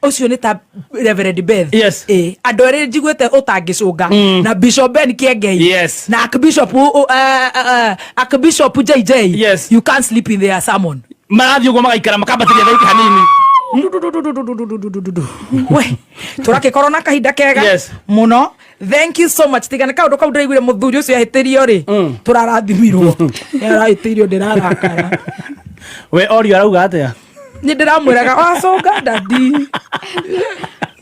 ucio ni ta Reverend Beth. Yes. Andore njiguite utangicunga na Bishop Ben Kiengei. Yes. Na Archbishop JJ. Yes. You can't sleep in their sermon. Marathi ugo magaikara makambatiria thaiki hanini. We turake corona kahinda kega muno. Thank you so much. Tigana kaundu kau ndiraiguire muthuri ucio ahitirio ri turarathimirwo yarahitirio ndirarakara. We ori arauga atia ni ndiramwiraga wacunga dadi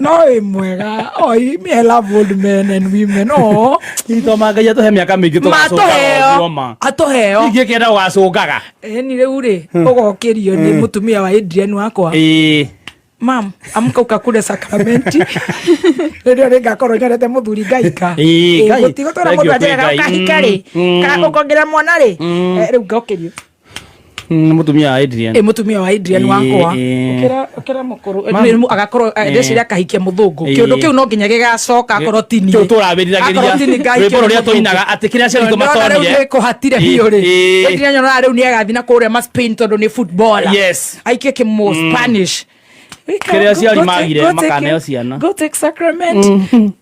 no imwega oi me love old men and women no ito magai atuhe miaka mingi tugacunga atuheo ingi kenda ugacungaga ni riu ri ugokirio ni mutumia wa Adrian wakwa. Mam, amka ukakule sakramenti. Ndio renga koro nyarete muthuri ngaika. Gutigo tora mundu ajega ukahikari. Ka ukongera mwana ri. Riu ngokirio. Mutumia wa Adrian. Mutumia wa Adrian wakwa. Ukira mukuru. Ni agakorwo ndeciria kahikia muthungu. Kiundu kiu no nginya gigacoka akorwo tini. Kiu turabiriragiria. Rwimbo ria tuinaga ati kiria ciari tumatonire. Kuhatire biu ri. Adrian nyona riu ni agathi na kuria ma Spain tondu ni footballer. Yes. Aikie ki mo Spanish. Kiria ciari magire makaneo ciana. Go take sacrament.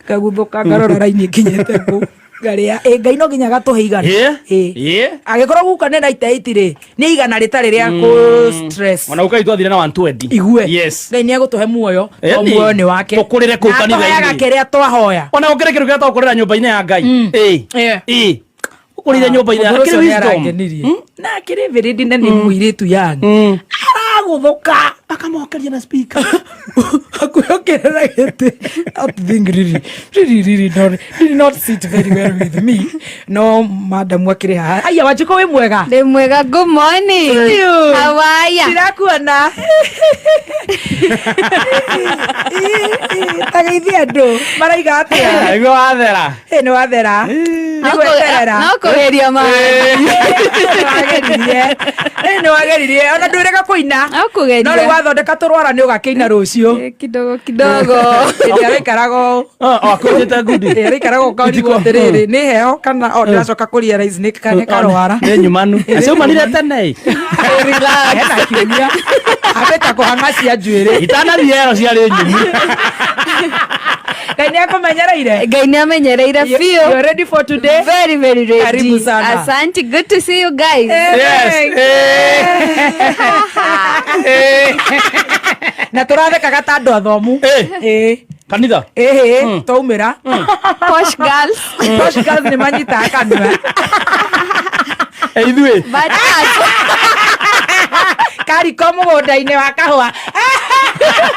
Kaguthuka ngarora raini kinyete ku. Garia ngai no nginya gatuhe igana. Agikorwo guka ne 98 ri ni igana ritari ria ku stress. Ona ukai twathire na 120. Igwe. Yes. Ngai ni agutuhe muoyo. Muoyo ni wake. Tukurire ku kanitha-ini. Aga kiria twahoya. Ona ukire kiru kia tukurira nyumba-ini ya Ngai. Ukurire nyumba-ini ya kire wisdom. Na kire viridi na ni muiritu yangu. Araguthuka akamokeria na speaker. Akuyokerera gete. Out thing really did not sit very well with me. No, madam wakire ha. Aya wachiko we mwega. De mwega, good morning. How are ya? Sirakuona. Tagaithia andu. Maraiga atia. Ego athera. Ni wathera. No kugeria ma. Ni wageririe. Ona ndwirega kuina. No kugeria. No wathondeka turwara ni ugakeina rucio. Kidogo kidogo. Ndia ikarago. Akujete ngudi. Ikarago kaurigo tiriri. Ni heo kana ndiracoka kuria rise ni kana karwara. Ni nyumanu. Acio manire tene. Relax. Hena kiumia. Abeta kuhanga cia njuire. Itana riero ciari nyumu. Ngai ni akumenyereire. Ngai ni amenyereire feel. You ready for today? Very ready. Karibu sana. Asante. Good to see you guys. Yes. Na turathekaga ta andu athomu. Kanitha. Twaumira. Posh girls. Posh girls ni manyitaga kanua. Ithuĩ. But us. Kari ko mugunda-ini wa kahua.